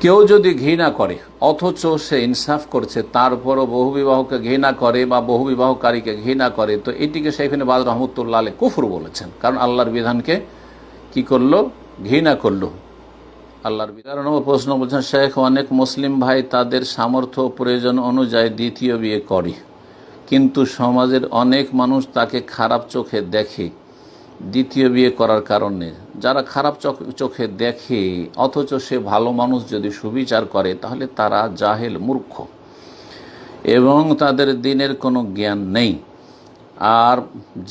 কেউ যদি ঘৃণা করে অথচ সে ইনসাফ করছে তারপরও বহু বিবাহকে ঘৃণা করে বা বহু বিবাহকারীকে ঘৃণা করে, তো এটিকে শেখ ইবনে বাজ রহমতুল্লাহ আলাইহি কুফর বলেছেন। কারণ আল্লাহর বিধানকে কি করলো? ঘৃণা করলো। আল্লাহর বিধান। প্রশ্ন বলছেন, শেখ অনেক মুসলিম ভাই তাদের সামর্থ্য প্রয়োজন অনুযায়ী দ্বিতীয় বিয়ে করে, কিন্তু সমাজের অনেক মানুষ তাকে খারাপ চোখে দেখে দ্বিতীয় বিয়ে করার কারণে। যারা খারাপ চোখে দেখে অথচ সে ভালো মানুষ যদি সুবিচার করে, তাহলে তারা জাহেল, মূর্খ এবং তাদের দিনের কোনো জ্ঞান নেই। আর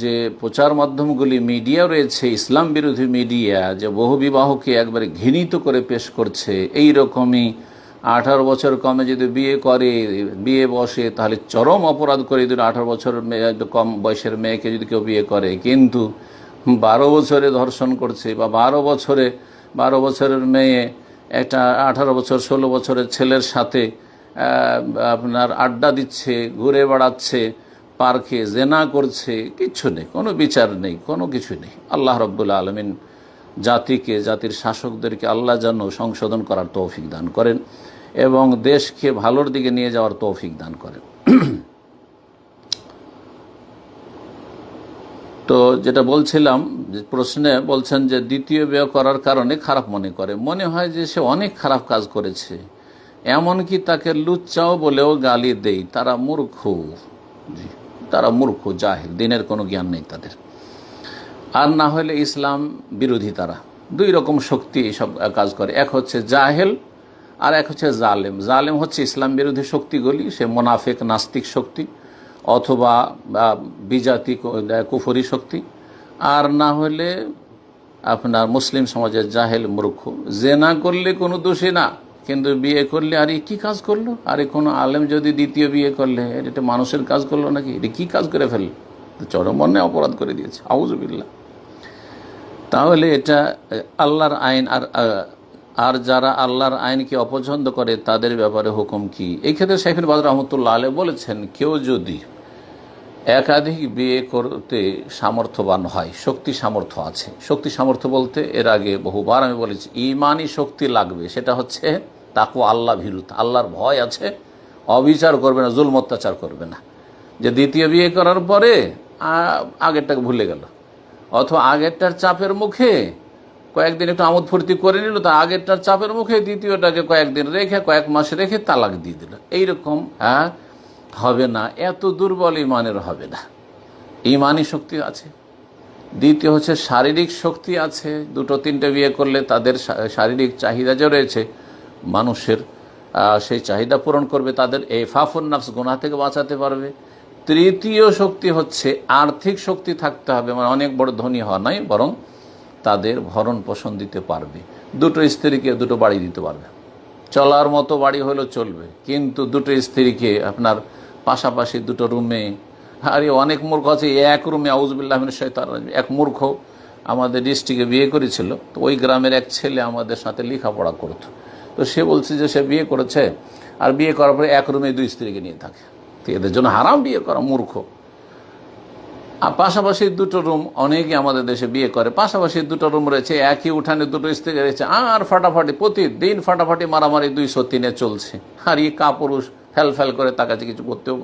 যে প্রচার মাধ্যমগুলি, মিডিয়া রয়েছে, ইসলাম বিরোধী মিডিয়া, যে বহু বিবাহকে একবারে ঘৃণিত করে পেশ করছে, এই রকমই 18 বছর কমে যদি বিয়ে করে, বিয়ে বসে, তাহলে চরম অপরাধ করে যদি 18 বছর কম বয়সের মেয়েকে যদি কেউ বিয়ে করে, কিন্তু 12 বছরে ধর্ষণ করছে, বা 12 বছরের মেয়ে একটা 18 বছর 16 বছরের ছেলের সাথে আপনার আড্ডা দিচ্ছে, ঘুরে বেড়াচ্ছে, পার্কে জেনা করছে, কিচ্ছু নেই, কোনো বিচার নেই, কোনো কিছু নেই। আল্লাহ রাব্বুল আলামিন জাতির শাসকদেরকে আল্লাহ যেন সংশোধন করার তৌফিক দান করেন এবং দেশকে ভালোর দিকে নিয়ে যাওয়ার তৌফিক দান করেন। তো যেটা বলছিলাম, প্রশ্নে বলছেন যে দ্বিতীয় বিয়ে করার কারণে খারাপ মনে হয় যে সে অনেক খারাপ কাজ করেছে, এমনকি তাকে লুচ্চাও বলেও গালি দেই। তারা মূর্খ, তারা মূর্খ, জাহেল, দিনের কোনো জ্ঞান নেই তাদের। আর না হলে ইসলাম বিরোধী। তারা দুই রকম শক্তি এইসব কাজ করে, এক হচ্ছে জাহেল আর এক হচ্ছে জালেম। জালেম হচ্ছে ইসলাম বিরোধী শক্তিগুলি, সে মোনাফেক, নাস্তিক শক্তি অথবা বিজাতি কুফরি শক্তি। আর না হলে আপনার মুসলিম সমাজের জাহেল, মূর্খ। জেনা করলে কোনো দোষী না, কিন্তু বিয়ে করলে আরে কি কাজ করলো, আরে কোনো আলেম যদি দ্বিতীয় বিয়ে করলে এটা মানুষের কাজ করলো নাকি, এটা কি কাজ করে ফেললো, চরম অন্যায় অপরাধ করে দিয়েছে, আউযুবিল্লাহ। তাহলে এটা আল্লাহর আইন। আর যারা আল্লাহর আইনকে অপছন্দ করে তাদের ব্যাপারে হুকুম কি? এই ক্ষেত্রে শেখ ইবনে বাজ রহমতুল্লাহ আলাইহি বলেছেন, কেউ যদি একাধিক বিয়ে করতে সামর্থ্যবান হয়, শক্তি সামর্থ্য আছে, শক্তি সামর্থ্য বলতে এর আগে বহুবার আমি বলেছি ঈমানি শক্তি লাগবে, সেটা হচ্ছে তাকওয়া, আল্লাহ ভীরুতা, আল্লাহর ভয় আছে, অবিচার করবে না, জুলম অত্যাচার করবে না। যে দ্বিতীয় বিয়ে করার পরে আগেরটাকে ভুলে গেল, অথবা আগেরটার চাপের মুখে কয়েকদিন একটু আমোদ ফুর্তি করে নিল, তা আগেরটার চাপের মুখে দ্বিতীয়টাকে কয়েকদিন রেখে, কয়েক মাস রেখে তালাক দিয়ে দিল। এইরকম হবে না, এত দুর্বল ইমানের হবে না। ইমানি শক্তি আছে। দ্বিতীয় হচ্ছে শারীরিক শক্তি আছে। 2-3টে বিয়ে করলে তাদের শারীরিক চাহিদা যে রয়েছে মানুষের, সেই চাহিদা পূরণ করবে, তাদের এফাফুন নাফস, গুনাহ থেকে বাঁচাতে পারবে। তৃতীয় শক্তি হচ্ছে আর্থিক শক্তি থাকতে হবে, মানে অনেক বড় ধনী হওয়া নয়, বরং তাদের ভরণ পোষণ দিতে পারবে। 2টো স্ত্রীকে 2টো বাড়ি দিতে পারবে, চলার মতো বাড়ি হলেও চলবে, কিন্তু 2টো স্ত্রীকে আপনার পাশাপাশি 2টো রুমে, আরে অনেক মূর্খ আছে এক রুমে, আউযুবিল্লাহি মিনাশ শাইতানির রাজিম। এক মূর্খ আমাদের ডিস্ট্রিক্টে বিয়ে করেছিল, তো ওই গ্রামের এক ছেলে আমাদের সাথে লেখাপড়া করতো, তো সে বলছে যে সে বিয়ে করেছে, আর বিয়ে করার পরে এক রুমে 2 স্ত্রীকে নিয়ে থাকে। তো এদের জন্য হারাম বিয়ে করা, মূর্খ। আর পাশাপাশি 2টো রুম, অনেকে আমাদের দেশে বিয়ে করে, পাশাপাশি 2টো রুম রয়েছে, একই উঠানে 2টো স্ত্রী রয়েছে, আর ফাটাফাটি, প্রতিদিন ফাটাফাটি, মারামারি 203-এ চলছে। আর এই কাপুরুষ ফেল করে তার কাছে কিছু করতেও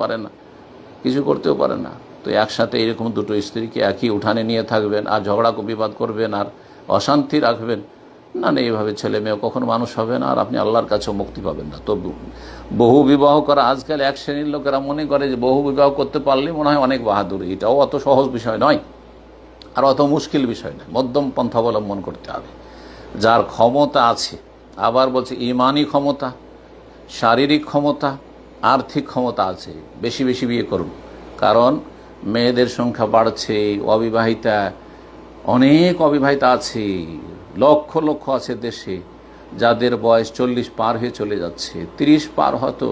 পারে না, তো একসাথে এরকম 2টো স্ত্রীকে একই উঠানে নিয়ে থাকবেন আর ঝগড়া বিবাদ করবেন আর অশান্তি রাখবেন না? এইভাবে ছেলে মেয়ে কখনো মানুষ হবে না, আর আপনি আল্লাহর কাছেও মুক্তি পাবেন না। তো বহু বিবাহ করা, আজকাল এক শ্রেণীর লোকেরা মনে করে যে বহু বিবাহ করতে পারলে মনে হয় অনেক বাহাদুর। এটাও অত সহজ বিষয় নয়, আর অত মুশকিল বিষয় নয়। মধ্যম পন্থা অবলম্বন করতে হবে। যার ক্ষমতা আছে, আবার বলছে ইমানি ক্ষমতা, শারীরিক ক্ষমতা, আর্থিক ক্ষমতা আছে, বেশি বেশি বিয়ে করুন। কারণ মেয়েদের সংখ্যা বাড়ছে, অনেক অবিবাহিতা আছে, লক্ষ লক্ষ আছে দেশে, যাদের বয়স 40 পার হয়ে চলে যাচ্ছে, 30 পার, হয়তো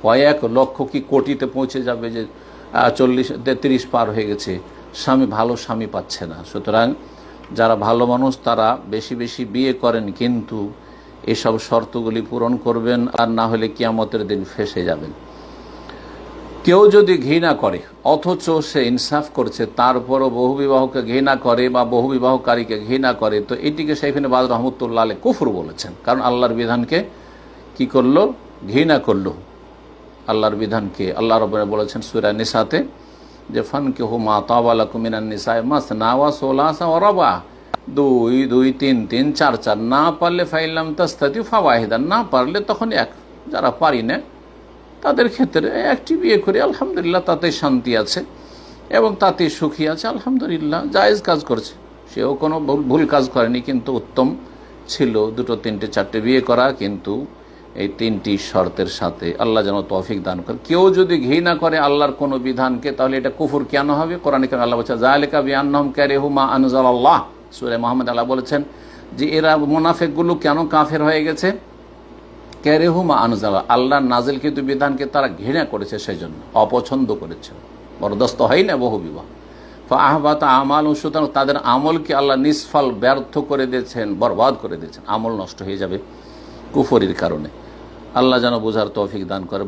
কয়েক লক্ষ কি কোটিতে পৌঁছে যাবে, যে 30 পার হয়ে গেছে, ভালো স্বামী পাচ্ছে না। সুতরাং যারা ভালো মানুষ তারা বেশি বেশি বিয়ে করেন, কিন্তু এসব শর্তগুলি পূরণ করবেন, আর না হলে কিয়ামতের দিন ফেঁসে যাবেন। কেউ যদি ঘৃণা করে অথচ সে ইনসাফ করছে, তারপরও বহু বিবাহকে ঘৃণা করে বা বহু বিবাহকারীকে ঘৃণা করে, তো এটিকে শেখ ইবনে বাজ রহমতুল্লাহ আলাইহি কুফর বলেছেন। কারণ আল্লাহর বিধানকে কি করলো? ঘৃণা করলো আল্লাহর বিধানকে। আল্লাহ রাব্বুল বলেছেন সূরা নিসাতে যে ফানকিহু মা তাবা লাকুম মিনান নিসায়ে মাসনা ওয়া সুলাসা ওয়া রুবা, 2 2 3 3 4 4, না পারলে ফাইলাম তাস্তাতিউ ফাওয়াহিদান, না পারলে তখন এক, যারা পারি না তাদের ক্ষেত্রে একটি বিয়ে করে আলহামদুলিল্লাহ তাতে শান্তি আছে এবং তাতে সুখী আছে, আলহামদুলিল্লাহ জায়েজ কাজ করছে, সেও কোনো ভুল কাজ করেনি। কিন্তু উত্তম ছিল 2 3 4 বিয়ে করা, কিন্তু এই 3টি শর্তের সাথে। আল্লাহ যেন তৌফিক দান করে। কেউ যদি ঘৃণা করে আল্লাহর কোনো বিধানকে, তাহলে এটা কুফর কেন হবে? কোরআনে কারিমে আল্লাহ বলছেন যালিকা বিআন্নাহুম কারিহু মা আনজালাল্লাহ, সূরা মুহাম্মদ আল্লাহ বলেছেন যে এরা মুনাফিকগুলো কেন কাফের হয়ে গেছে? কারিহু মা আনজালা, আল্লাহর নাজিলকৃত বিধানকে তারা ঘৃণা করেছে, সেই জন্য অপছন্দ করেছে, বরদাস্ত হয় না বহু বিবাহ। ফাআহবাতা আমালুহুম, সুতরাং তাদের আমলকে আল্লাহ নিষ্ফল, ব্যর্থ করে দিয়েছেন, বরবাদ করে দিয়েছেন, আমল নষ্ট হয়ে যাবে কুফরির কারণে। আল্লাহ যেন বোঝার তৌফিক দান করে।